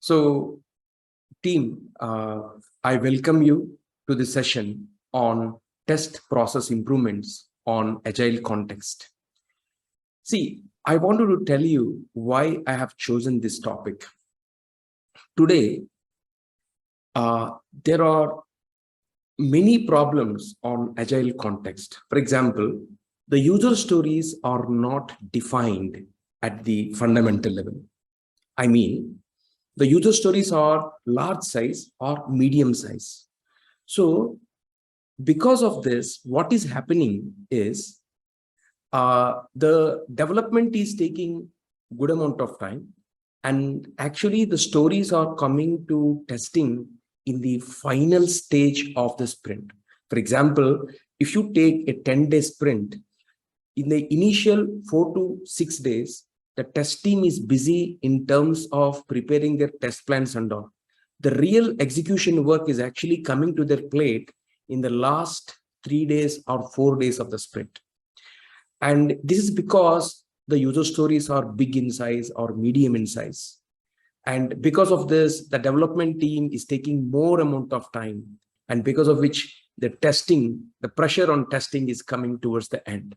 So, team, I welcome you to the session on test process improvements on Agile context. See, I wanted to tell you why I have chosen this topic. Today, there are many problems on Agile context. For example, the user stories are not defined at the fundamental level. I mean, the user stories are large size or medium size. So because of this, what is happening is the development is taking good amount of time, and actually the stories are coming to testing in the final stage of the sprint. For example, if you take a 10-day sprint, in the initial 4 to 6 days, the test team is busy in terms of preparing their test plans and all. The real execution work is actually coming to their plate in the last 3 days or 4 days of the sprint. And this is because the user stories are big in size or medium in size. And because of this, the development team is taking more amount of time, and because of which the pressure on testing is coming towards the end.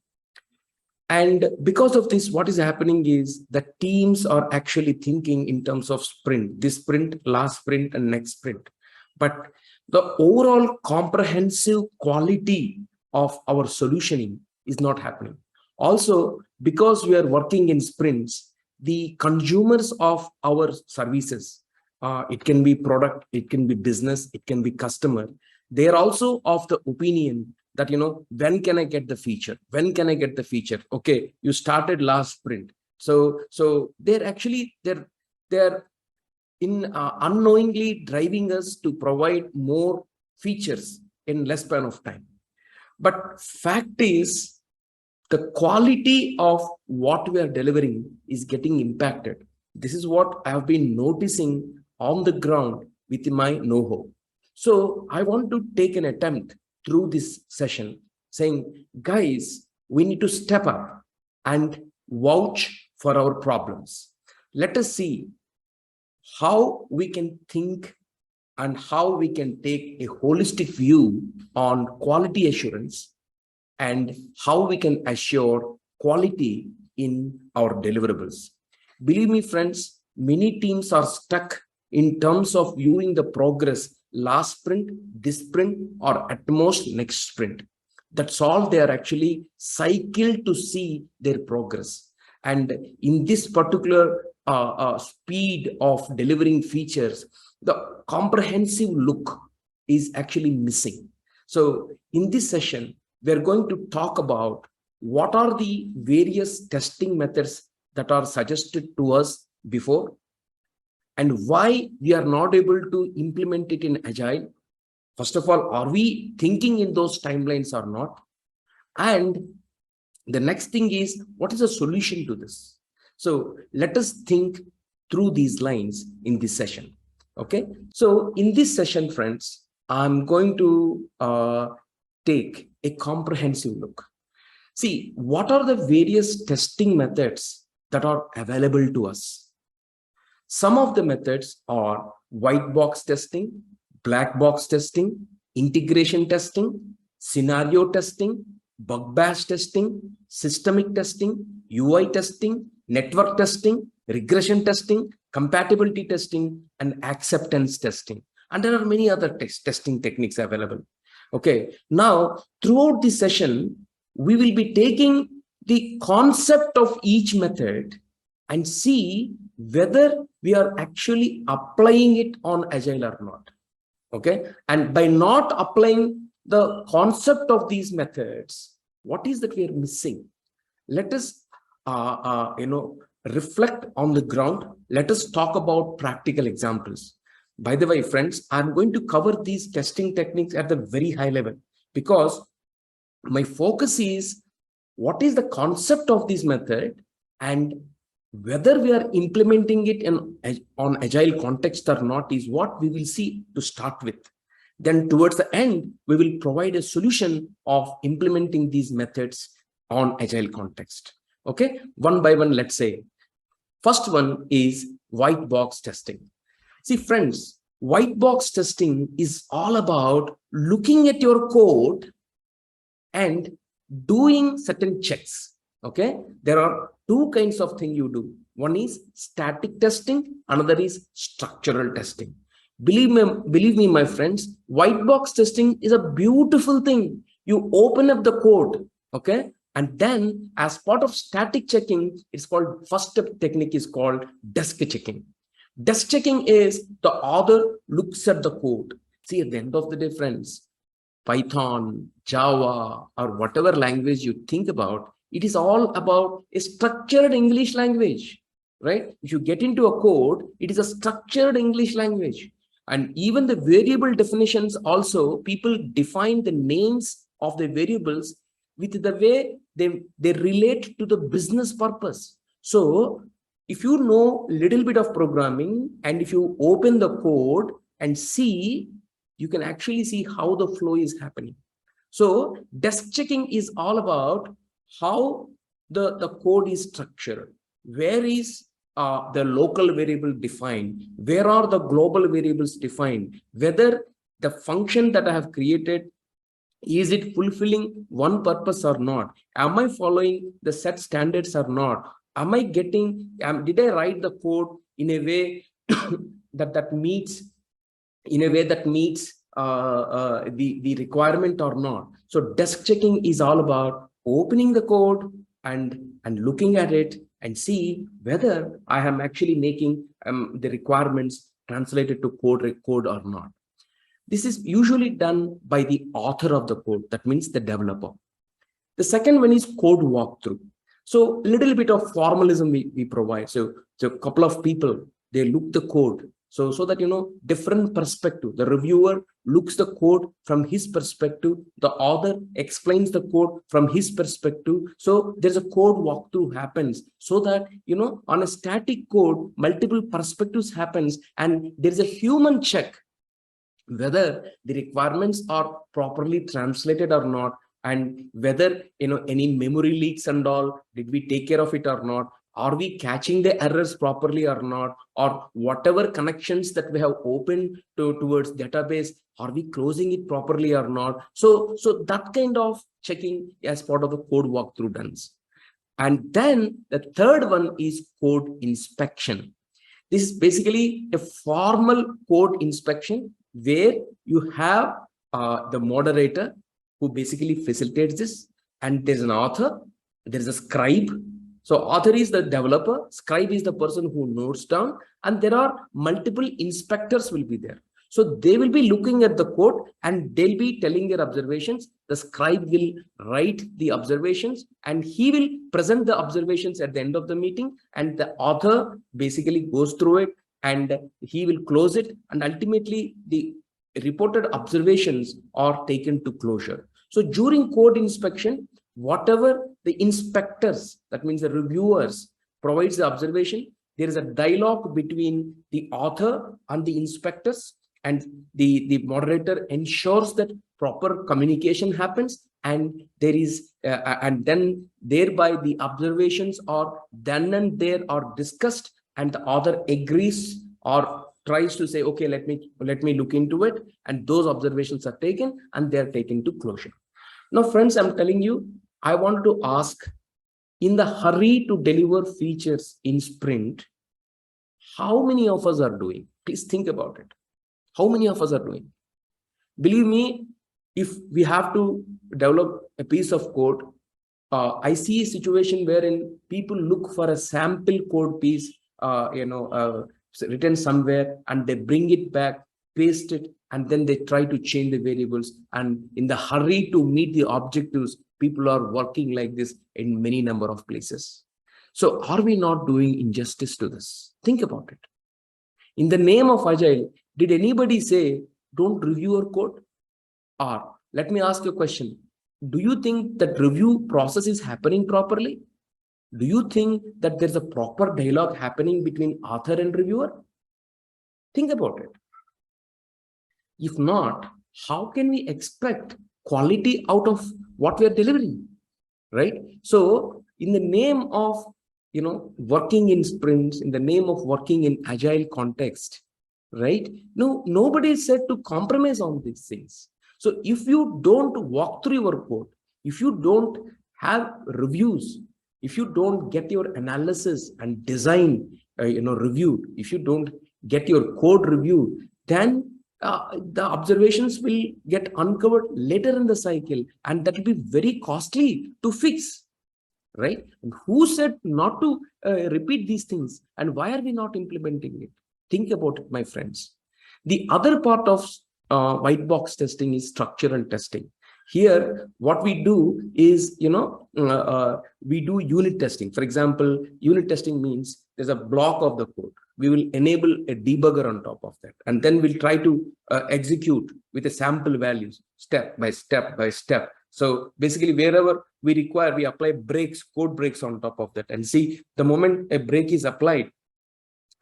And because of this, what is happening is that teams are actually thinking in terms of sprint, this sprint, last sprint, and next sprint. But the overall comprehensive quality of our solutioning is not happening. Also, because we are working in sprints, the consumers of our services, it can be product, it can be business, it can be customer, they are also of the opinion that, when can I get the feature? When can I get the feature? Okay, you started last sprint. So they're unknowingly driving us to provide more features in less span of time. But fact is, the quality of what we are delivering is getting impacted. This is what I have been noticing on the ground with my know-how. So I want to take an attempt through this session saying, guys, we need to step up and vouch for our problems. Let us see how we can think and how we can take a holistic view on quality assurance and how we can assure quality in our deliverables. Believe me, friends, many teams are stuck in terms of viewing the progress last sprint, this sprint, or at most next sprint. That's all they are actually cycled to see their progress. And in this particular speed of delivering features, the comprehensive look is actually missing. So in this session, we're going to talk about what are the various testing methods that are suggested to us before, and why we are not able to implement it in Agile. First of all, are we thinking in those timelines or not? And the next thing is, what is the solution to this? So let us think through these lines in this session. Okay. So in this session, friends, I'm going to take a comprehensive look. See, what are the various testing methods that are available to us? Some of the methods are white box testing, black box testing, integration testing, scenario testing, bug bash testing, systemic testing, UI testing, network testing, regression testing, compatibility testing, and acceptance testing. And there are many other testing techniques available. Okay, now throughout this session, we will be taking the concept of each method and see whether we are actually applying it on Agile or not. Okay, and by not applying the concept of these methods, what is that we are missing? Let us reflect on the ground. Let us talk about practical examples. By the way, friends, I'm going to cover these testing techniques at the very high level, because my focus is what is the concept of this method and whether we are implementing it on Agile context or not is what we will see to start with. Then towards the end, we will provide a solution of implementing these methods on Agile context. Okay, one by one, let's say. First one is white box testing. See, friends, white box testing is all about looking at your code and doing certain checks. Okay, there are two kinds of thing you do. One is static testing, another is structural testing. Believe me, my friends, white box testing is a beautiful thing. You open up the code, okay, and then as part of static checking, it's called first step technique is called desk checking. Desk checking is the author looks at the code. See, at the end of the day, friends, Python, Java, or whatever language you think about, it is all about a structured English language, right? If you get into a code, it is a structured English language. And even the variable definitions also, people define the names of the variables with the way they relate to the business purpose. So if you know a little bit of programming and if you open the code and see, you can actually see how the flow is happening. So desk checking is all about how the code is structured. Where is the local variable defined? Where are the global variables defined? Whether the function that I have created, is it fulfilling one purpose or not? Am I following the set standards or not? Am I getting, did I write the code in a way that meets the requirement or not? So desk checking is all about opening the code and looking at it and see whether I am actually making the requirements translated to code or not. This is usually done by the author of the code, that means the developer. The second one is code walkthrough. So a little bit of formalism we provide. So a couple of people, they look the code. So that, different perspective. The reviewer looks the code from his perspective. The author explains the code from his perspective. So there's a code walkthrough happens so that, on a static code, multiple perspectives happens and there's a human check whether the requirements are properly translated or not, and whether any memory leaks and all, did we take care of it or not? Are we catching the errors properly or not? Or whatever connections that we have opened towards database, are we closing it properly or not? So that kind of checking as part of the code walkthrough done. And then the third one is code inspection. This is basically a formal code inspection where you have the moderator who basically facilitates this, and there's an author, there's a scribe. So author is the developer, scribe is the person who notes down, and there are multiple inspectors will be there. So they will be looking at the code and they'll be telling their observations. The scribe will write the observations and he will present the observations at the end of the meeting, and the author basically goes through it and he will close it, and ultimately the reported observations are taken to closure. So during code inspection, whatever the inspectors, that means the reviewers, provides the observation, there is a dialogue between the author and the inspectors, and the moderator ensures that proper communication happens, and there is and then thereby the observations are then and there are discussed, and the author agrees or tries to say, okay, let me look into it, and those observations are taken and they are taken to closure. Now, friends, I'm telling you, I want to ask, in the hurry to deliver features in sprint, how many of us are doing? Please think about it. How many of us are doing? Believe me, if we have to develop a piece of code, I see a situation wherein people look for a sample code piece, written somewhere, and they bring it back, paste it, and then they try to change the variables. And in the hurry to meet the objectives, people are working like this in many number of places. So are we not doing injustice to this? Think about it. In the name of Agile, did anybody say, don't review your code? Or let me ask you a question. Do you think that review process is happening properly? Do you think that there's a proper dialogue happening between author and reviewer? Think about it. If not, how can we expect quality out of what we are delivering, right? So in the name of, working in sprints, in the name of working in agile context, right? No, nobody said to compromise on these things. So if you don't walk through your code, if you don't have reviews, if you don't get your analysis and design reviewed, if you don't get your code reviewed, then the observations will get uncovered later in the cycle, and that will be very costly to fix, right? And who said not to repeat these things, and why are we not implementing it? Think about it, my friends. The other part of white box testing is structural testing. Here, what we do is, we do unit testing. For example, unit testing means there's a block of the code. We will enable a debugger on top of that. And then we'll try to execute with a sample values, step by step by step. So basically, wherever we require, we apply breaks, code breaks on top of that. And see, the moment a break is applied,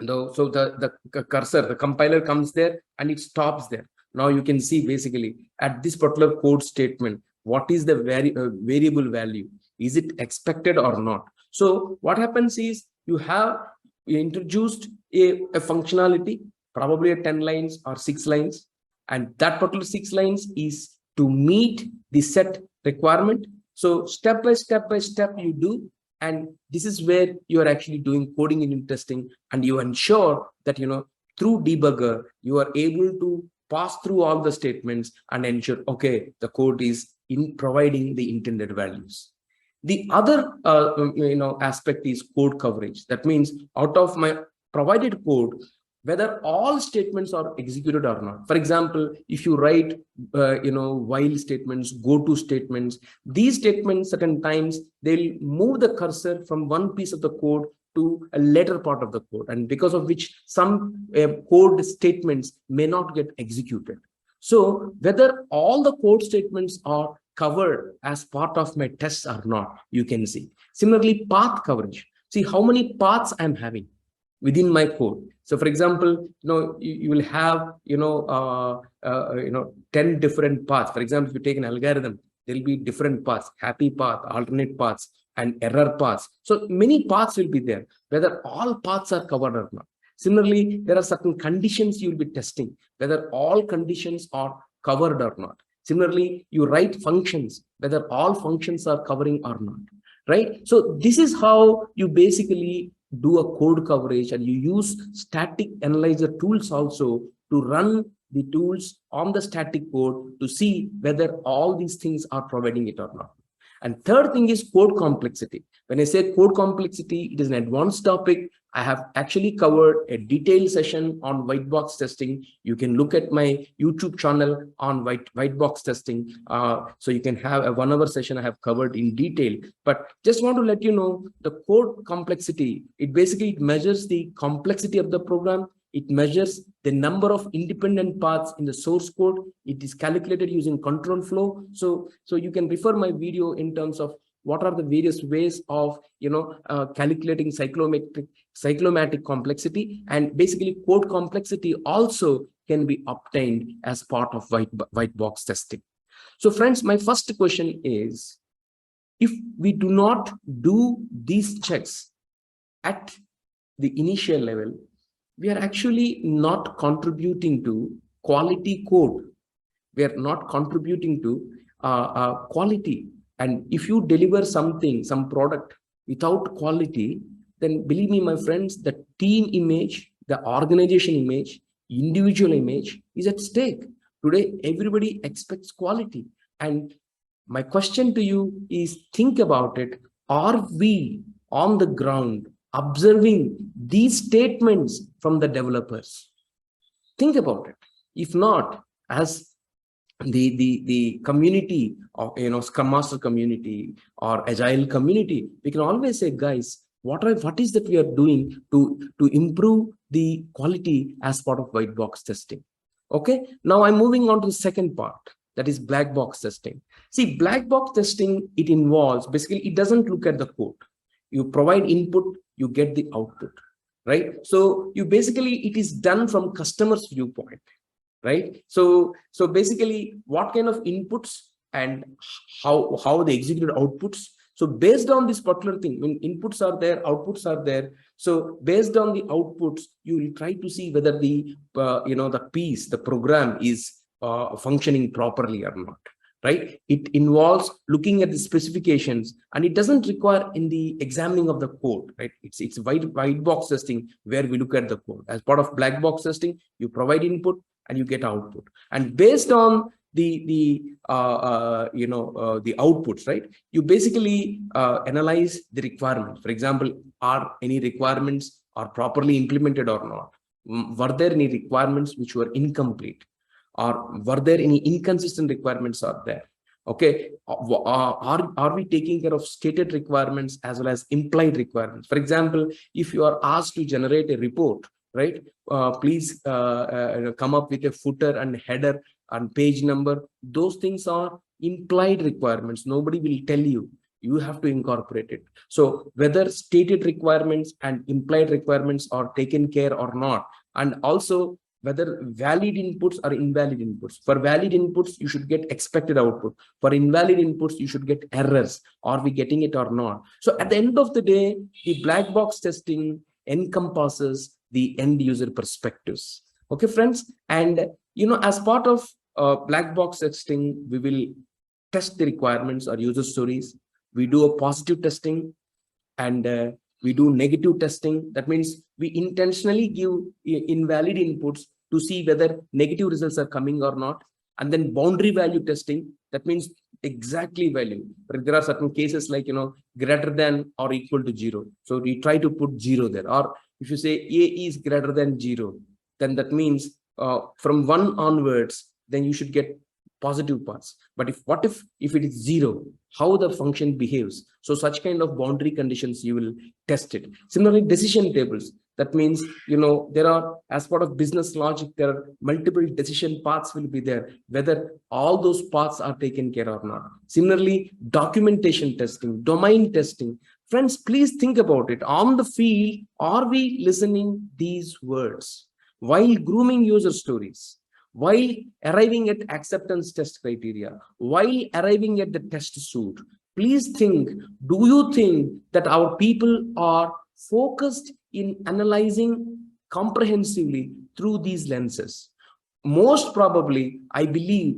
so the cursor, the compiler comes there and it stops there. Now you can see basically at this particular code statement, what is the variable value? Is it expected or not? So what happens is you have introduced a functionality, probably a 10 lines or 6 lines. And that particular 6 lines is to meet the set requirement. So step by step you do. And this is where you are actually doing coding unit testing, and you ensure that, through debugger, you are able to pass through all the statements and ensure, okay, the code is in providing the intended values. The other aspect is code coverage. That means out of my provided code, whether all statements are executed or not. For example, if you write, while statements, go to statements, these statements, certain times, they'll move the cursor from one piece of the code to a later part of the code, and because of which some code statements may not get executed. So whether all the code statements are covered as part of my tests or not, you can see. Similarly, path coverage. See how many paths I'm having within my code. So for example, you will have 10 different paths. For example, if you take an algorithm, there will be different paths: happy path, alternate paths, and error paths. So many paths will be there, whether all paths are covered or not. Similarly, there are certain conditions you will be testing, whether all conditions are covered or not. Similarly, you write functions, whether all functions are covering or not, right? So this is how you basically do a code coverage, and you use static analyzer tools also to run the tools on the static code to see whether all these things are providing it or not. And third thing is code complexity. When I say code complexity, it is an advanced topic. I have actually covered a detailed session on white box testing. You can look at my YouTube channel on white box testing. So you can have a 1 hour session I have covered in detail. But just want to let you know the code complexity. It basically measures the complexity of the program. It measures the number of independent paths in the source code. It is calculated using control flow. So you can refer my video in terms of what are the various ways of calculating cyclomatic complexity, and basically code complexity also can be obtained as part of white box testing. So friends, my first question is, if we do not do these checks at the initial level, we are actually not contributing to quality code. We are not contributing to quality. And if you deliver something, some product without quality, then believe me, my friends, the team image, the organization image, individual image is at stake. Today, everybody expects quality. And my question to you is, think about it. Are we on the ground observing these statements from the developers? Think about it. If not, as the community of Scrum Master community or Agile community, we can always say, guys, what is that we are doing to improve the quality as part of white box testing? Okay, now I'm moving on to the second part, that is black box testing. See, black box testing, it involves, basically, it doesn't look at the code. You provide input, you get the output, right? So you basically, it is done from customer's viewpoint, right? So basically, what kind of inputs and how the executed outputs, So based on this particular thing, when inputs are there, outputs are there. So based on the outputs, you will try to see whether the the piece, the program is functioning properly or not. Right? It involves looking at the specifications, and it doesn't require in the examining of the code. Right? It's white box testing where we look at the code. As part of black box testing, you provide input and you get output, and based on the outputs, right, you basically analyze the requirements. For example, are any requirements are properly implemented or not? Were there any requirements which were incomplete, or were there any inconsistent requirements are there? Okay, are we taking care of stated requirements as well as implied requirements? For example, if you are asked to generate a report, right, please come up with a footer and header and page number. Those things are implied requirements. Nobody will tell you. You have to incorporate it. So whether stated requirements and implied requirements are taken care or not, and also whether valid inputs or invalid inputs. For valid inputs, you should get expected output. For invalid inputs, you should get errors. Are we getting it or not? So at the end of the day, the black box testing encompasses the end user perspectives. Okay, friends. And as part of black box testing, we will test the requirements or user stories. We do a positive testing, and we do negative testing. That means we intentionally give invalid inputs to see whether negative results are coming or not. And then boundary value testing, that means exactly value. But there are certain cases like, greater than or equal to 0. So we try to put 0 there. Or if you say A is greater than 0, then that means from 1 onwards, then you should get positive parts. But if it is 0, how the function behaves? So such kind of boundary conditions, you will test it. Similarly, decision tables. That means, there are, as part of business logic, there are multiple decision paths will be there, whether all those paths are taken care of or not. Similarly, documentation testing, domain testing. Friends, please think about it. On the field, are we listening these words while grooming user stories, while arriving at acceptance test criteria, while arriving at the test suite? Please think, do you think that our people are focused in analyzing comprehensively through these lenses? Most probably, I believe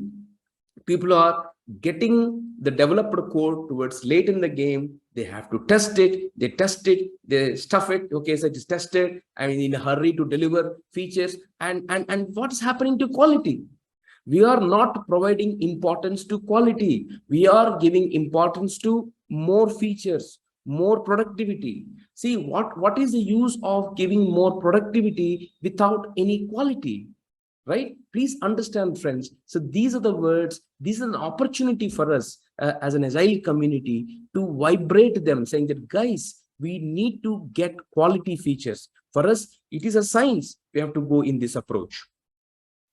people are getting the developed code towards late in the game. They have to test it, they stuff it. Okay, so it is tested, and in a hurry to deliver features. And what is happening to quality? We are not providing importance to quality. We are giving importance to more features, more productivity. See, what is the use of giving more productivity without any quality? Right? Please understand, friends. So these are the words. This is an opportunity for us as an Agile community to vibrate them, saying that, guys, we need to get quality features. For us, it is a science. We have to go in this approach.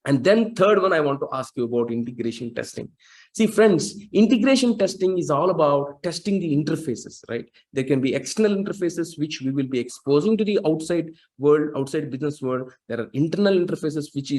And then third one, I want to ask you about integration testing. See, friends, integration testing is all about testing the interfaces, right? There can be external interfaces, which we will be exposing to the outside world, outside business world. There are internal interfaces, which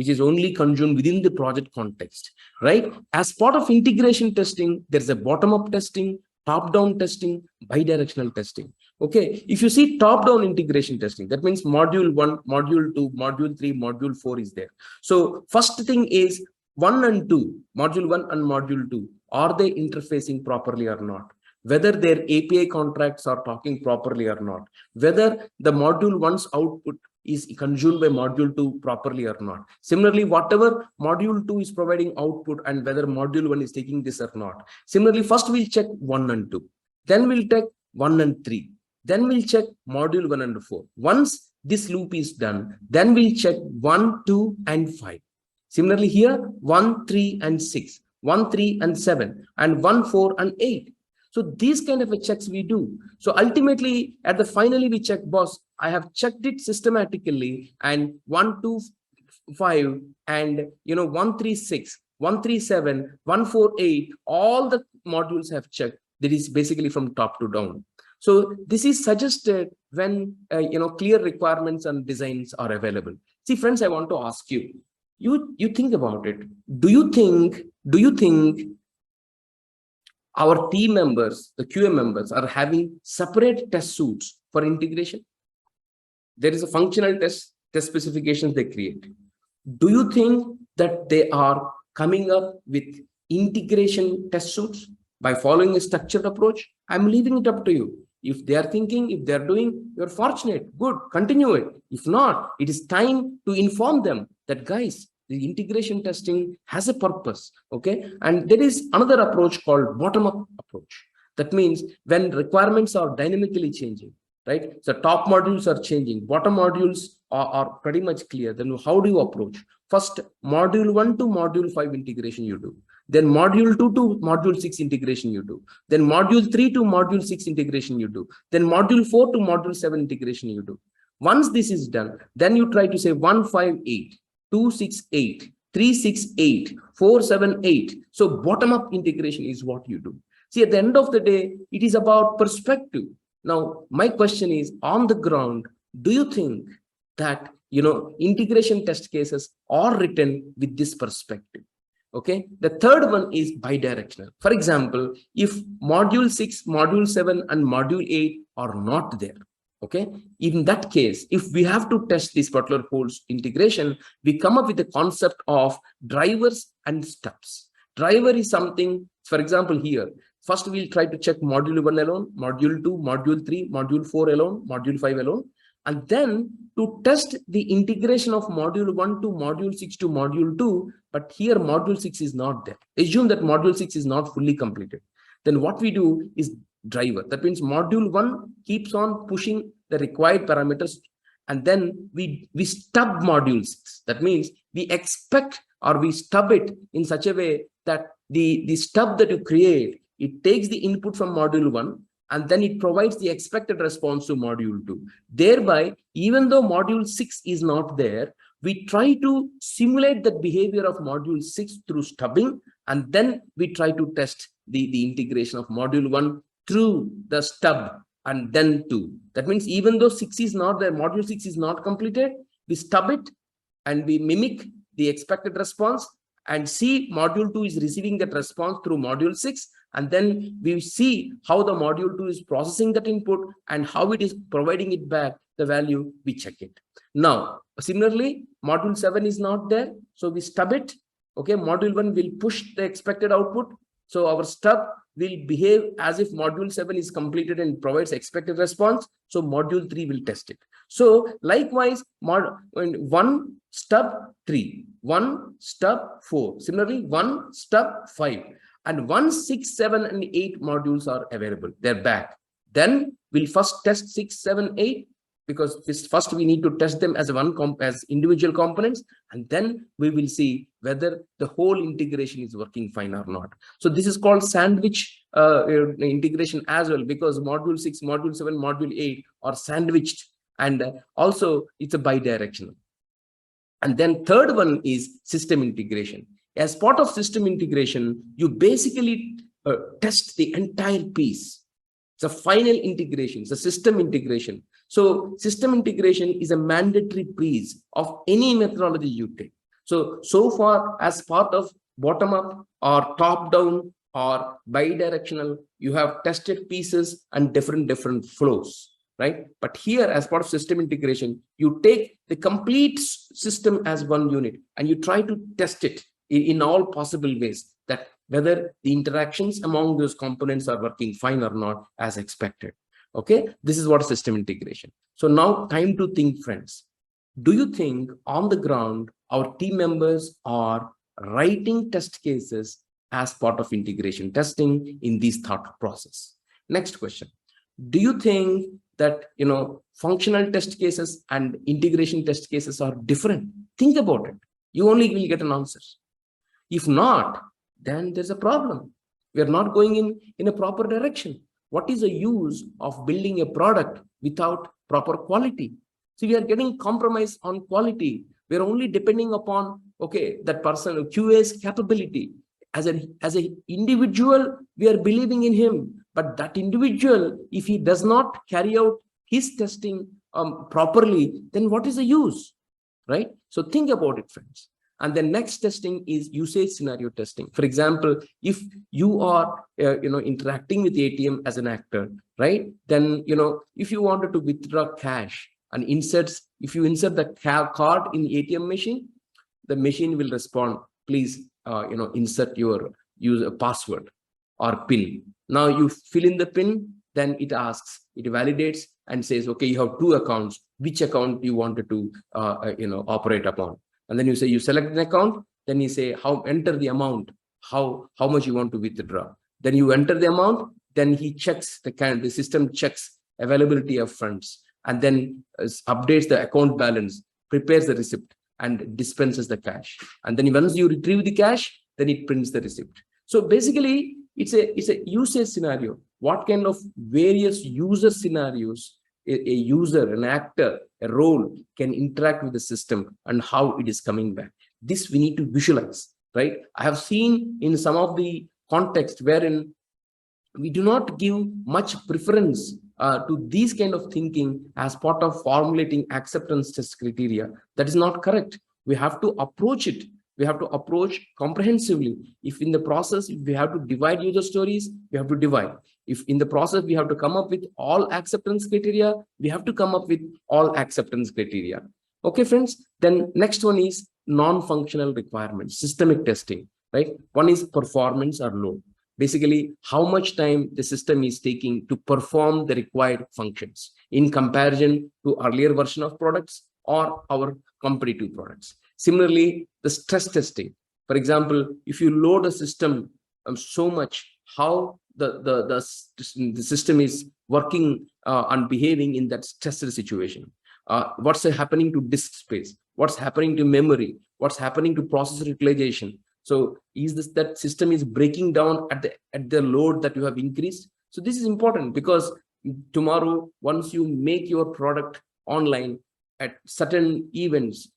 is only consumed within the project context, right? As part of integration testing, there's a bottom-up testing, top-down testing, bidirectional testing. Okay, if you see top-down integration testing, that means module 1, module 2, module 3, module 4 is there. So first thing is 1 and 2, module 1 and module 2, are they interfacing properly or not? Whether their API contracts are talking properly or not? Whether the module 1's output is consumed by module 2 properly or not? Similarly, whatever module 2 is providing output, and whether module 1 is taking this or not. Similarly, first we'll check 1 and 2. Then we'll check 1 and 3. Then we'll check module 1 and 4. Once this loop is done, then we'll check 1, 2, and 5. Similarly here, 1, 3, and 6, 1, 3, and 7, and 1, 4, and 8. So these kind of checks we do. So ultimately, at the finally we check, boss, I have checked it systematically, and 1, 2, 5, and 1, 3, 6, 1, 3, 7, 1, 4, 8, all the modules have checked. That is basically from top to down. So this is suggested when clear requirements and designs are available. See, friends, I want to ask you. You think about it. Do you think our team members, the QA members, are having separate test suites for integration. There is a functional test specifications they create. Do you think that they are coming up with integration test suites by following a structured approach? I'm leaving it up to you. If they are thinking, if they're doing, you're fortunate, good, continue it. If not, it is time to inform them that, guys, the integration testing has a purpose, okay? And there is another approach called bottom-up approach. That means when requirements are dynamically changing, right? So top modules are changing, bottom modules are pretty much clear. Then how do you approach? First, module 1 to module 5 integration you do. Then module 2 to module 6 integration you do. Then module 3 to module 6 integration you do. Then module 4 to module 7 integration you do. Once this is done, then you try to say 158, 268, 368, 478. So bottom-up integration is what you do. See, at the end of the day, it is about perspective. Now, my question is, on the ground, do you think that, integration test cases are written with this perspective? Okay. The third one is bidirectional. For example, if module 6, module 7, and module 8 are not there, okay, in that case, if we have to test this particular whole integration, we come up with the concept of drivers and stubs. Driver is something, for example, here, first we'll try to check module 1 alone, module 2, module 3, module 4 alone, module 5 alone. And then to test the integration of module 1 to module 6 to module 2, but here module 6 is not there. Assume that module 6 is not fully completed. Then what we do is driver. That means module 1 keeps on pushing the required parameters, and then we stub module 6. That means we expect or we stub it in such a way that the stub that you create, it takes the input from module 1, and then it provides the expected response to module 2. Thereby, even though module 6 is not there, we try to simulate the behavior of module 6 through stubbing, and then we try to test the integration of module 1 through the stub and then 2. That means even though 6 is not there, module 6 is not completed, we stub it and we mimic the expected response and see module 2 is receiving that response through module 6. And then we see how the module 2 is processing that input and how it is providing it back the value, we check it. Now, similarly, module 7 is not there, so we stub it. Okay, module 1 will push the expected output. So our stub will behave as if module 7 is completed and provides expected response. So module 3 will test it. So likewise, 1 stub 3, 1 stub 4, similarly 1 stub 5. And once 6, 7, and 8 modules are available, they're back. Then we'll first test 6, 7, 8, because first we need to test them as as individual components, and then we will see whether the whole integration is working fine or not. So this is called sandwich integration as well, because module 6, module 7, module 8 are sandwiched, and also it's a bidirectional. And then third one is system integration. As part of system integration, you basically test the entire piece. It's a final integration, it's a system integration. So system integration is a mandatory piece of any methodology you take. So far, as part of bottom-up or top-down or bidirectional, you have tested pieces and different flows, right? But here, as part of system integration, you take the complete system as one unit and you try to test it in all possible ways, that whether the interactions among those components are working fine or not as expected. Okay, this is what system integration. So now time to think, friends. Do you think on the ground our team members are writing test cases as part of integration testing in this thought process? Next question. Do you think that functional test cases and integration test cases are different? Think about it. You only will get an answer. If not, then there's a problem. We are not going in a proper direction. What is the use of building a product without proper quality? So we are getting compromise on quality. We are only depending upon, okay, that person, QA's capability. As an individual, we are believing in him. But that individual, if he does not carry out his testing properly, then what is the use, right? So think about it, friends. And the next testing is usage scenario testing. For example, if you are interacting with ATM as an actor, right? Then if you wanted to withdraw cash and if you insert the card in the ATM machine, the machine will respond, please insert your user password or PIN. Now you fill in the PIN, then it asks, it validates and says, okay, you have two accounts, which account you wanted to operate upon. And then you say, you select an account, then you say, enter the amount, how much you want to withdraw. Then you enter the amount, then he checks the system checks availability of funds, and then updates the account balance, prepares the receipt, and dispenses the cash. And then once you retrieve the cash, then it prints the receipt. So basically, it's a usage scenario. What kind of various user scenarios a user, an actor, a role can interact with the system and how it is coming back. This we need to visualize, right? I have seen in some of the context wherein we do not give much preference to these kind of thinking as part of formulating acceptance test criteria. That is not correct. We have to approach it. We have to approach comprehensively. If in the process, if we have to divide user stories, we have to divide. If in the process, we have to come up with all acceptance criteria, we have to come up with all acceptance criteria. Okay, friends. Then next one is non-functional requirements, systemic testing, right? One is performance or load. Basically, how much time the system is taking to perform the required functions in comparison to earlier version of products or our competitive products. Similarly, the stress testing. For example, if you load a system so much, how the system is working and behaving in that stressed situation. What's happening to disk space? What's happening to memory? What's happening to processor utilization? So is this that system is breaking down at the load that you have increased? So this is important because tomorrow, once you make your product online at certain events,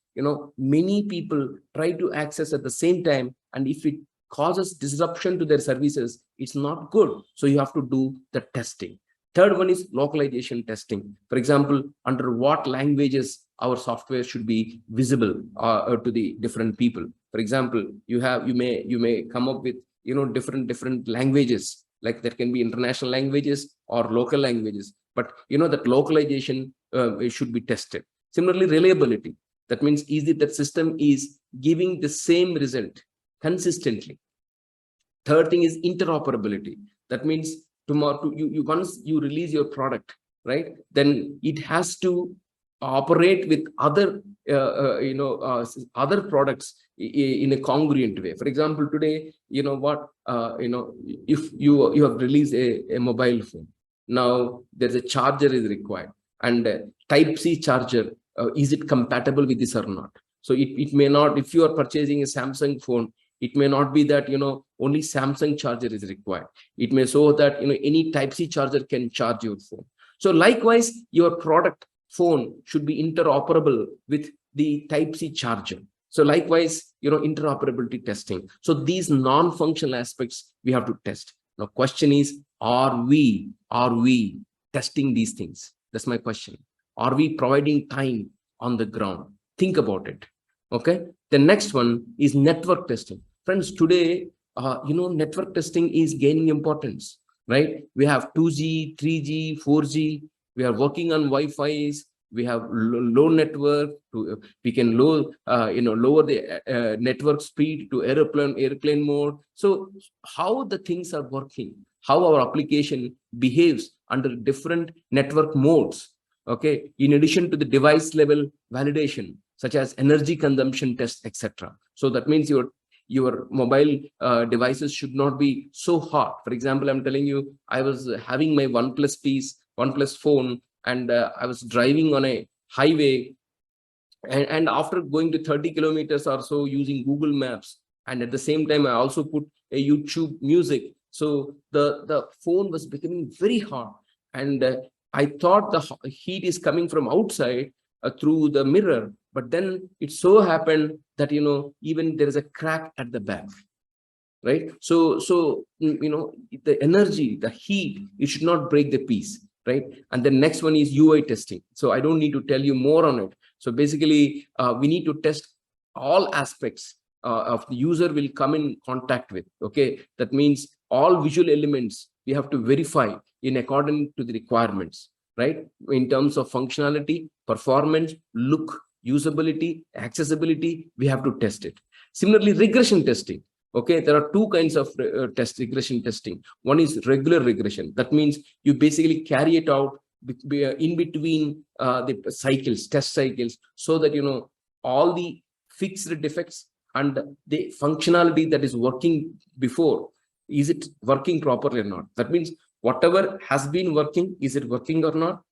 many people try to access at the same time, and if it causes disruption to their services, it's not good. So you have to do the testing. Third one is localization testing. For example, under what languages our software should be visible to the different people. For example, you may come up with different languages, like there can be international languages or local languages, but that localization should be tested. Similarly, reliability. That means is it that system is giving the same result consistently. Third thing is interoperability. That means tomorrow once you release your product, right, then it has to operate with other other products in a congruent way. For example, today, if you have released a mobile phone, now there's a charger is required, and type C charger, is it compatible with this or not? So it may not. If you are purchasing a Samsung phone, it may not be that only Samsung charger is required. It may show that any type C charger can charge your phone. So likewise, your product phone should be interoperable with the type C charger. So likewise, interoperability testing. So these non-functional aspects we have to test. Now question is, are we testing these things? That's my question. Are we providing time on the ground? Think about it. Okay. The next one is network testing. Friends, today, network testing is gaining importance, right? We have 2G, 3G, 4G. We are working on Wi-Fi's. We have low network. We can lower the network speed to airplane mode. So how the things are working, how our application behaves under different network modes. Okay, in addition to the device level validation, such as energy consumption tests, etc. So that means your mobile devices should not be so hot. For example, I'm telling you, I was having my OnePlus phone, and I was driving on a highway, and after going to 30 kilometers or so using Google Maps, and at the same time I also put a YouTube music. So the phone was becoming very hot, and I thought the heat is coming from outside through the mirror, but then it so happened that even there is a crack at the back, right? So the energy, the heat, it should not break the peace, right? And the next one is UI testing. So I don't need to tell you more on it. So basically, we need to test all aspects of the user will come in contact with. Okay, that means all visual elements we have to verify in according to the requirements, right? In terms of functionality, performance, look, usability, accessibility, we have to test it. Similarly, regression testing. Okay, there are two kinds of regression testing. One is regular regression. That means you basically carry it out in between the cycles, test cycles, so that all the fixed defects and the functionality that is working before, is it working properly or not? That means whatever has been working, is it working or not?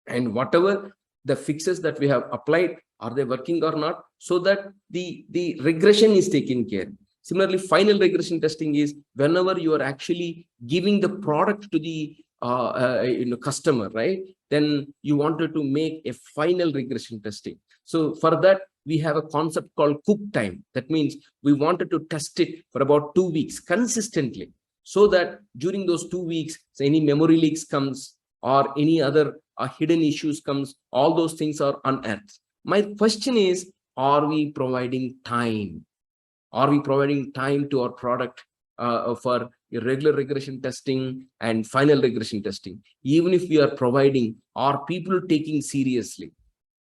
And whatever the fixes that we have applied, are they working or not? So that the regression is taken care. Similarly, final regression testing is whenever you are actually giving the product to the customer, right? Then you wanted to make a final regression testing. So for that, we have a concept called cook time. That means we wanted to test it for about 2 weeks consistently, so that during those 2 weeks, so any memory leaks comes or any other hidden issues comes, all those things are unearthed. My question is, are we providing time? Are we providing time to our product for regular regression testing and final regression testing? Even if we are providing, are people taking seriously?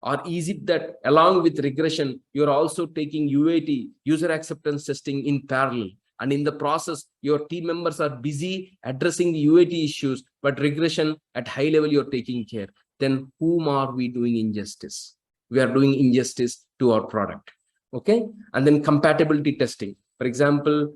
Or is it that along with regression, you're also taking UAT, user acceptance testing, in parallel? And in the process, your team members are busy addressing the UAT issues, but regression at high level, you're taking care. Then whom are we doing injustice? We are doing injustice to our product. Okay. And then compatibility testing. For example,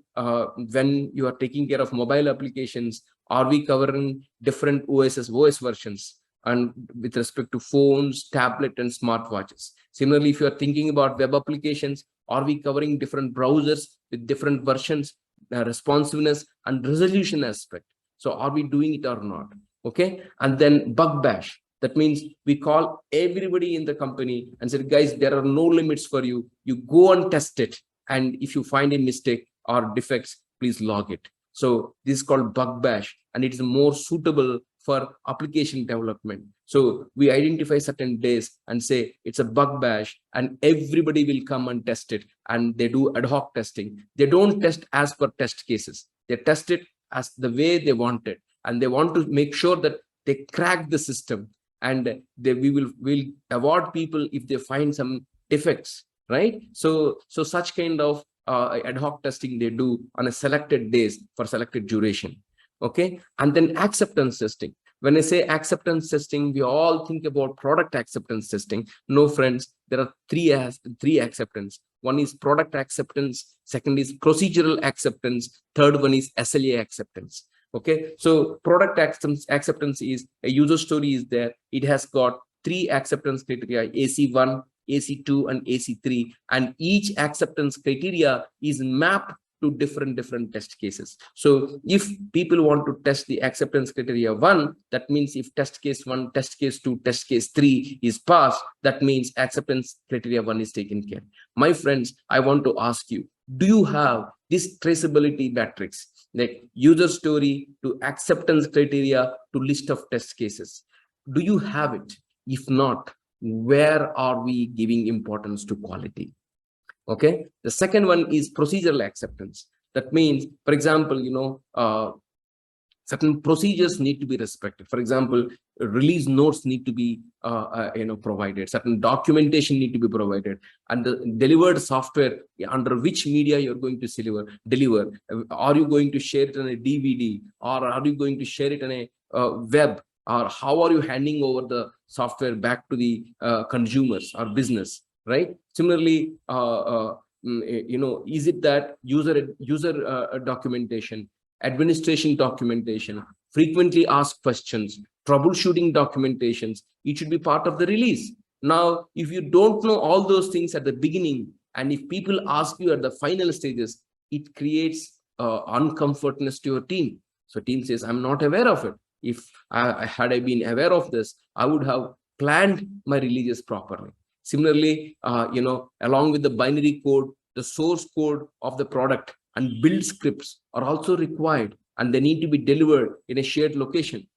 when you are taking care of mobile applications, are we covering different OS versions? And with respect to phones, tablet, and smartwatches. Similarly, if you are thinking about web applications, are we covering different browsers with different versions, responsiveness, and resolution aspect? So are we doing it or not? Okay. And then bug bash. That means we call everybody in the company and say, guys, there are no limits for you. You go and test it. And if you find a mistake or defects, please log it. So this is called bug bash, and it is more suitable for application development. So we identify certain days and say it's a bug bash, and everybody will come and test it. And they do ad hoc testing. They don't test as per test cases. They test it as the way they want it. And they want to make sure that they crack the system. And we will award people if they find some defects, right? So such kind of ad hoc testing they do on a selected days for selected duration. Okay. And then acceptance testing. When I say acceptance testing, we all think about product acceptance testing. No, friends, there are three acceptance. One is product acceptance. Second is procedural acceptance. Third one is SLA acceptance. Okay. So product acceptance is a user story is there. It has got 3 acceptance criteria: AC1, AC2, and AC3. And each acceptance criteria is mapped to different test cases. So if people want to test the acceptance criteria 1, that means if test case 1, test case 2, test case 3 is passed, that means acceptance criteria 1 is taken care. My friends, I want to ask you, do you have this traceability matrix, like user story to acceptance criteria to list of test cases? Do you have it? If not, where are we giving importance to quality? Okay. The second one is procedural acceptance. That means, for example, certain procedures need to be respected. For example, release notes need to be provided. Certain documentation need to be provided, and the delivered software, under which media you're going to deliver. Are you going to share it on a DVD, or are you going to share it on a web, or how are you handing over the software back to the consumers or business? Right. Similarly, is it that user documentation, administration documentation, frequently asked questions, troubleshooting documentations, it should be part of the release. Now, if you don't know all those things at the beginning, and if people ask you at the final stages, it creates uncomfortness to your team. So team says, I'm not aware of it. If had I been aware of this, I would have planned my releases properly. Similarly, along with the binary code, the source code of the product and build scripts are also required, and they need to be delivered in a shared location.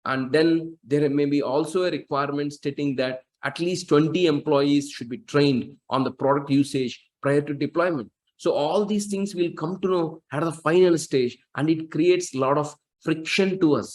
And then there may be also a requirement stating that at least 20 employees should be trained on the product usage prior to deployment. So all these things will come to know at the final stage, and it creates a lot of friction to us.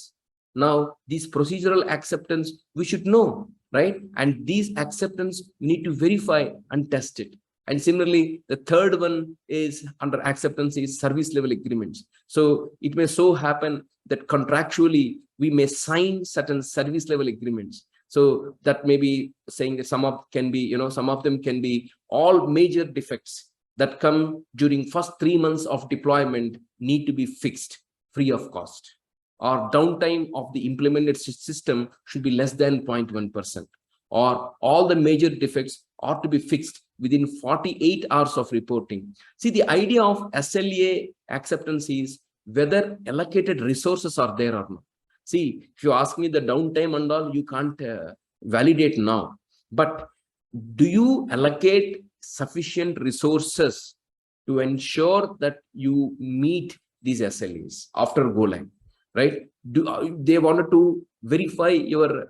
Now, these procedural acceptance, we should know, right? And these acceptance, we need to verify and test it. And similarly, the third one is under acceptance is service level agreements. So it may so happen that contractually we may sign certain service level agreements. So that may be saying that some of them can be all major defects that come during first 3 months of deployment need to be fixed free of cost, or downtime of the implemented system should be less than 0.1%, or all the major defects are to be fixed within 48 hours of reporting. See, the idea of SLA acceptance is whether allocated resources are there or not. See, if you ask me the downtime and all, you can't validate now. But do you allocate sufficient resources to ensure that you meet these SLAs after go live, right? They wanted to verify your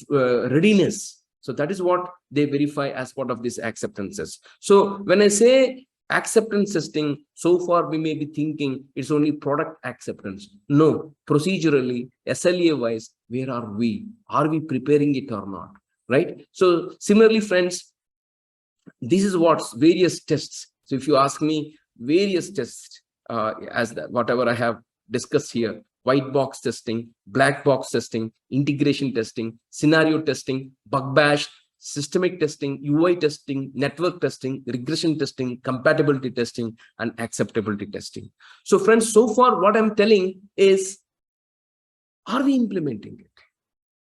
readiness. So that is what they verify as part of these acceptances. So when I say acceptance testing, so far we may be thinking it's only product acceptance. No, procedurally, SLA wise, where are we? Are we preparing it or not? Right? So similarly, friends, this is what's various tests. So if you ask me, various tests whatever I have discussed here: white box testing, black box testing, integration testing, scenario testing, bug bash, systemic testing, UI testing, network testing, regression testing, compatibility testing, and acceptability testing. So friends, so far what I'm telling is, are we implementing it?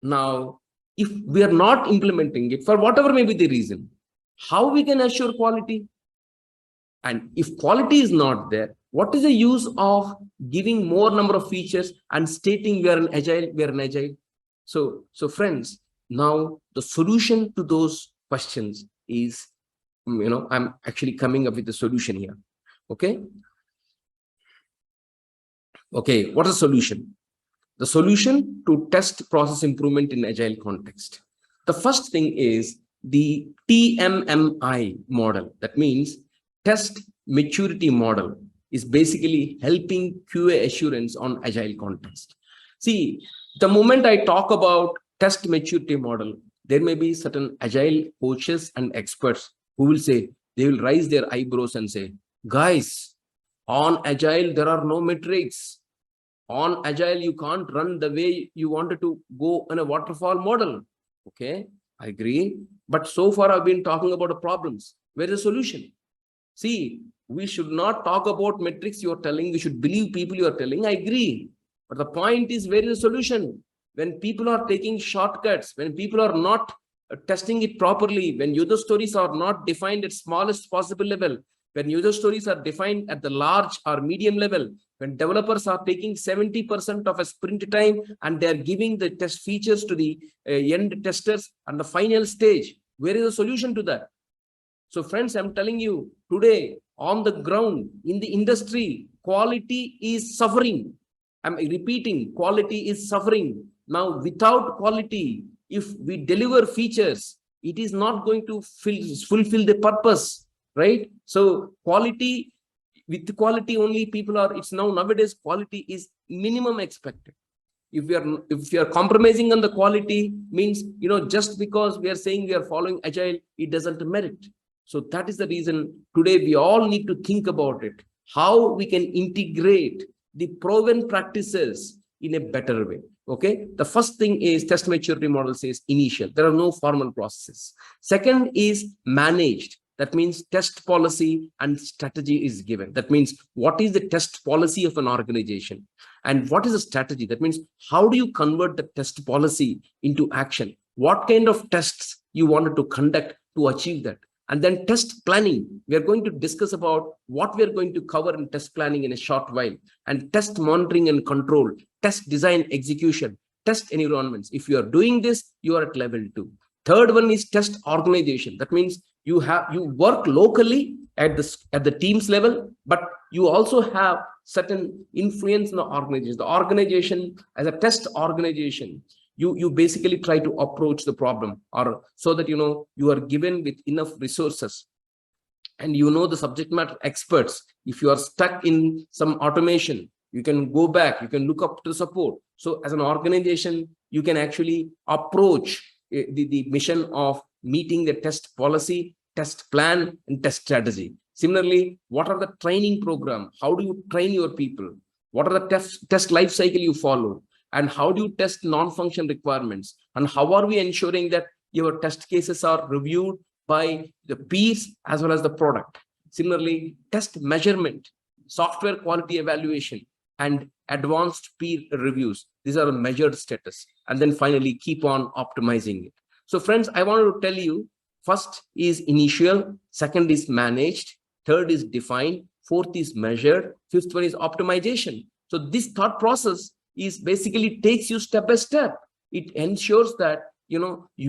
Now, if we are not implementing it for whatever may be the reason, how we can assure quality? And if quality is not there, what is the use of giving more number of features and stating we are an agile? So friends, now the solution to those questions is, I'm actually coming up with a solution here. Okay, what is the solution? The solution to test process improvement in agile context. The first thing is the TMMi model. That means test maturity model is basically helping QA assurance on agile context. See, the moment I talk about test maturity model, there may be certain agile coaches and experts who will say, they will raise their eyebrows and say, guys, on agile, there are no metrics. On agile, you can't run the way you wanted to go in a waterfall model. Okay, I agree. But so far I've been talking about the problems. Where is the solution? See, we should not talk about metrics you're telling. We should believe people you're telling. I agree. But the point is, where is the solution? When people are taking shortcuts, when people are not testing it properly, when user stories are not defined at smallest possible level, when user stories are defined at the large or medium level, when developers are taking 70% of a sprint time and they're giving the test features to the end testers and the final stage, where is the solution to that? So friends, I'm telling you today, on the ground, in the industry, quality is suffering. I'm repeating, quality is suffering. Now, without quality, if we deliver features, it is not going to fulfill the purpose, right? So quality, with quality only people are, it's nowadays quality is minimum expected. If we are compromising on the quality, means, just because we are saying we are following agile, it doesn't merit. So that is the reason today we all need to think about it, how we can integrate the proven practices in a better way. Okay, the first thing is test maturity model says initial, there are no formal processes. Second is managed. That means test policy and strategy is given. That means what is the test policy of an organization and what is the strategy? That means how do you convert the test policy into action? What kind of tests you wanted to conduct to achieve that? And then test planning. We are going to discuss about what we are going to cover in test planning in a short while. And test monitoring and control, test design execution, test environments. If you are doing this, you are at level 2. Third one is test organization. That means you work locally at the teams level, but you also have certain influence in the organization. The organization as a test organization, you basically try to approach the problem, or so that you are given with enough resources, and the subject matter experts. If you are stuck in some automation, you can go back, you can look up to support. So as an organization, you can actually approach the mission of meeting the test policy, test plan, and test strategy. Similarly, what are the training program? How do you train your people? What are the test life cycle you follow? And how do you test non-function requirements? And how are we ensuring that your test cases are reviewed by the peers as well as the product? Similarly, test measurement, software quality evaluation, and advanced peer reviews. These are a measured status. And then finally, keep on optimizing it. So friends, I wanted to tell you, first is initial, second is managed, third is defined, fourth is measured, fifth one is optimization. So this thought process is basically takes you step by step. It ensures that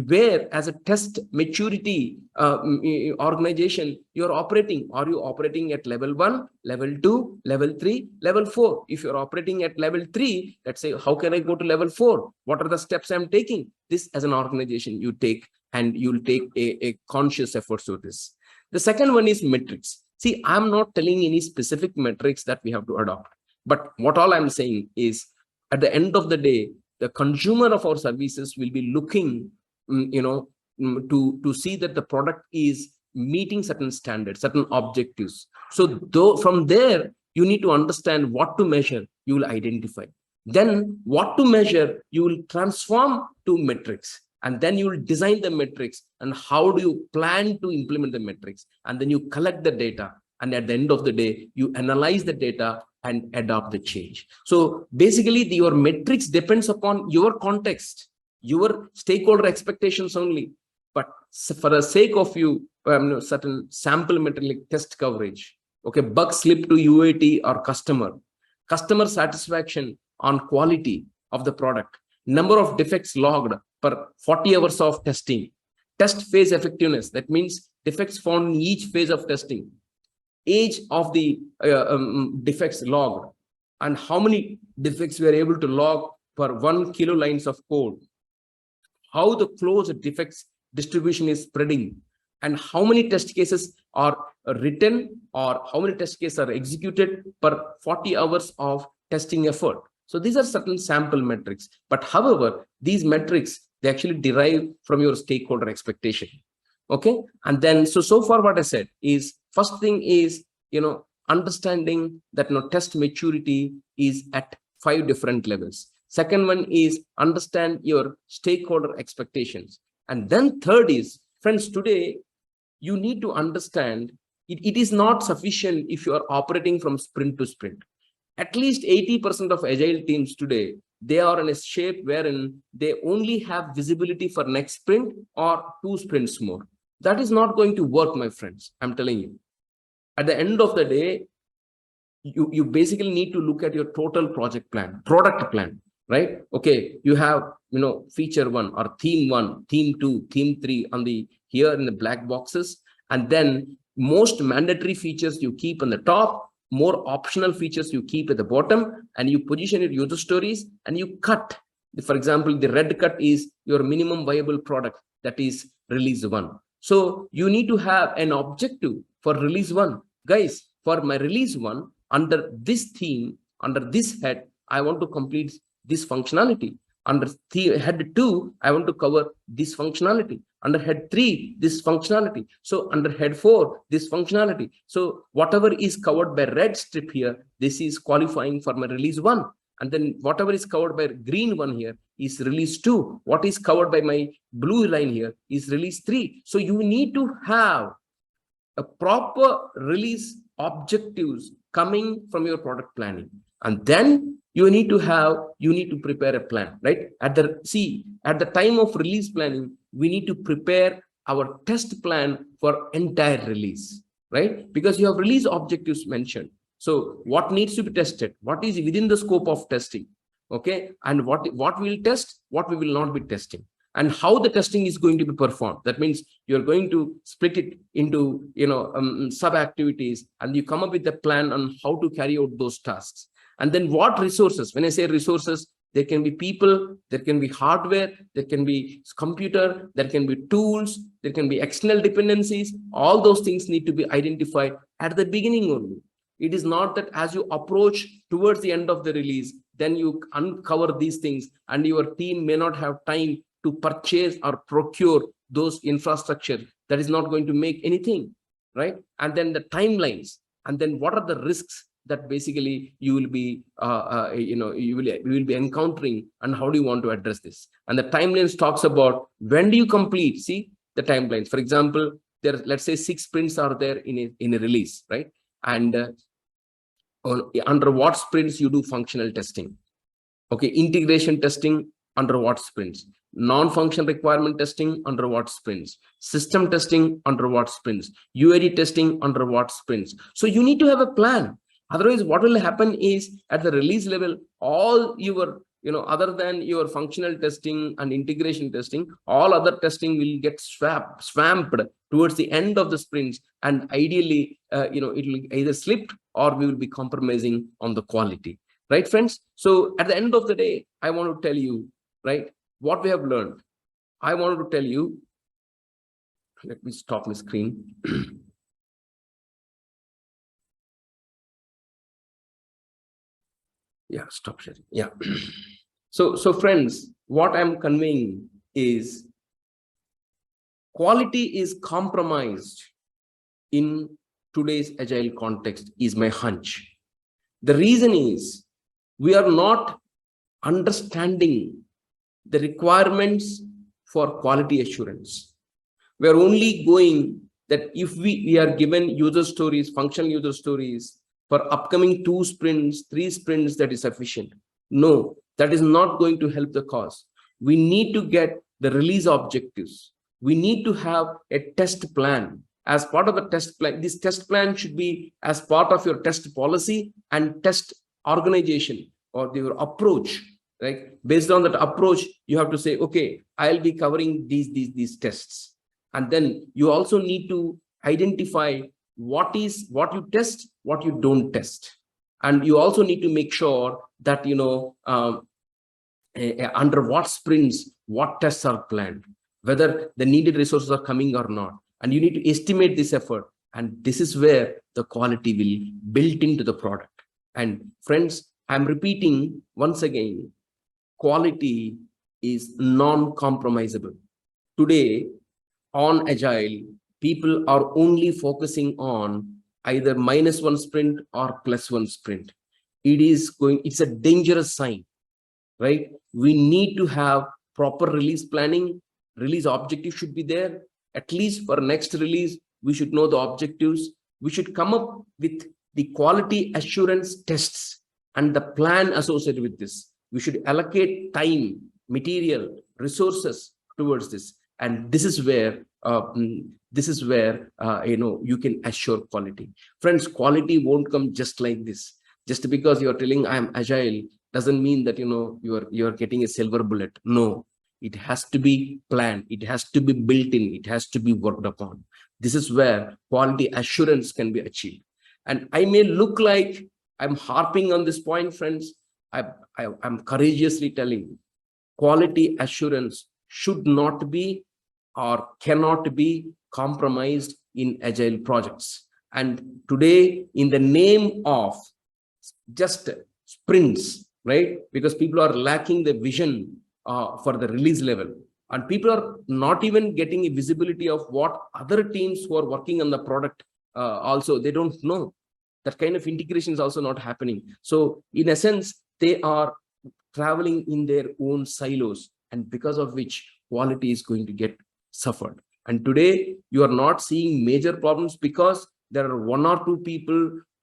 where as a test maturity organization you're operating. Are you operating at level 1, level 2, level 3, level 4? If you're operating at level 3, let's say, how can I go to level 4? What are the steps I'm taking? This as an organization you take, and you'll take a conscious effort to this. The second one is metrics. See, I'm not telling any specific metrics that we have to adopt, but what all I'm saying is, at the end of the day, the consumer of our services will be looking, to see that the product is meeting certain standards, certain objectives. So from there, you need to understand what to measure, you will identify. Then what to measure, you will transform to metrics. And then you will design the metrics, and how do you plan to implement the metrics? And then you collect the data. And at the end of the day, you analyze the data and adopt the change. So basically, your metrics depends upon your context, your stakeholder expectations only. But for the sake of certain sample metric like test coverage, okay, bug slip to UAT or customer satisfaction on quality of the product, number of defects logged per 40 hours of testing, test phase effectiveness, that means defects found in each phase of testing, age of the defects logged, and how many defects we are able to log per 1 kilo lines of code, how the closed defects distribution is spreading, and how many test cases are written or how many test cases are executed per 40 hours of testing effort. So these are certain sample metrics. But however, these metrics, they actually derive from your stakeholder expectation. Okay. And then, so far what I said is, first thing is, understanding that test maturity is at 5 different levels. Second one is understand your stakeholder expectations. And then third is, friends, today, you need to understand it is not sufficient if you are operating from sprint to sprint. At least 80% of agile teams today, they are in a shape wherein they only have visibility for next sprint or 2 sprints more. That is not going to work, my friends. I'm telling you. At the end of the day, you basically need to look at your total project plan, product plan, right? Okay, you have, feature 1 or theme 1, theme 2, theme 3 on the here in the black boxes. And then most mandatory features you keep on the top, more optional features you keep at the bottom, and you position your user stories and you cut. For example, the red cut is your minimum viable product, that is release 1. So you need to have an objective for release 1. Guys, for my release 1, under this theme, under this head, I want to complete this functionality. Under head 2, I want to cover this functionality. Under head 3, this functionality. So under head 4, this functionality. So whatever is covered by red strip here, this is qualifying for my release 1. And then whatever is covered by green one here is release 2. What is covered by my blue line here is release 3. So you need to have a proper release objectives coming from your product planning. And then you need to prepare a plan, right? At the time of release planning, we need to prepare our test plan for entire release, right? Because you have release objectives mentioned. So what needs to be tested? What is within the scope of testing? Okay. And what we'll test, what we will not be testing, and how the testing is going to be performed. That means you're going to split it into, sub activities, and you come up with a plan on how to carry out those tasks. And then what resources, when I say resources, there can be people, there can be hardware, there can be computer, there can be tools, there can be external dependencies. All those things need to be identified at the beginning only. It is not that as you approach towards the end of the release, then you uncover these things and your team may not have time to purchase or procure those infrastructure. That is not going to make anything, right? And then the timelines, and then what are the risks that basically you will be you will be encountering, and how do you want to address this? And the timelines talks about when do you complete. See the timelines, for example, there, let's say 6 sprints are there in a release, right? And under what sprints you do functional testing, okay, integration testing under what sprints, non-function requirement testing under what sprints, system testing under what sprints, UAT testing under what sprints. So you need to have a plan. Otherwise, what will happen is at the release level, all your, other than your functional testing and integration testing, all other testing will get swamped towards the end of the sprints. And ideally, it will either slip or we will be compromising on the quality. Right, friends? So at the end of the day, I want to tell you, right, what we have learned. I wanted to tell you, let me stop my screen. Yeah, stop sharing. Yeah. So friends, what I'm conveying is quality is compromised in today's agile context is my hunch. The reason is we are not understanding the requirements for quality assurance. We are only going that if we are given user stories, functional user stories for upcoming 2 sprints, 3 sprints, that is sufficient. No, that is not going to help the cause. We need to get the release objectives. We need to have a test plan. As part of the test plan, this test plan should be as part of your test policy and test organization or your approach, right? Based on that approach, you have to say, okay, I'll be covering these tests. And then you also need to identify what you test, what you don't test. And you also need to make sure that, under what sprints, what tests are planned, whether the needed resources are coming or not. And you need to estimate this effort. And this is where the quality will built into the product. And friends, I'm repeating once again, quality is non-compromisable. Today, on Agile, people are only focusing on either -1 sprint or +1 sprint. It's a dangerous sign, right? We need to have proper release planning. Release objective should be there. At least for next release, we should know the objectives. We should come up with the quality assurance tests and the plan associated with this. We should allocate time, material, resources towards this. And this is where you can assure quality. Friends, quality won't come just like this. Just because you're telling I'm agile doesn't mean that you're getting a silver bullet. No, it has to be planned. It has to be built in. It has to be worked upon. This is where quality assurance can be achieved. And I may look like I'm harping on this point, friends. I'm courageously telling quality assurance should not be or cannot be compromised in agile projects. And today, in the name of just sprints, right? Because people are lacking the vision for the release level, and people are not even getting a visibility of what other teams who are working on the product also, they don't know. That kind of integration is also not happening. So in a sense, they are traveling in their own silos, and because of which quality is going to get suffered. And today you are not seeing major problems because there are 1 or 2 people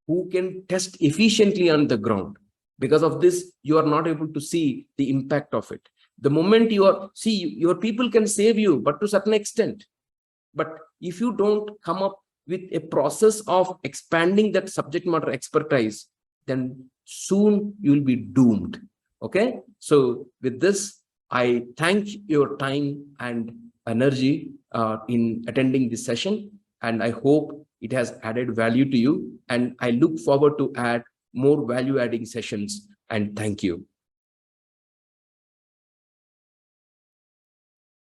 who can test efficiently on the ground. Because of this, you are not able to see the impact of it. The moment your people can save you, but to a certain extent. But if you don't come up with a process of expanding that subject matter expertise, then soon you will be doomed. Okay. So with this, I thank your time and energy in attending this session. And I hope it has added value to you. And I look forward to add more value adding sessions. And thank you.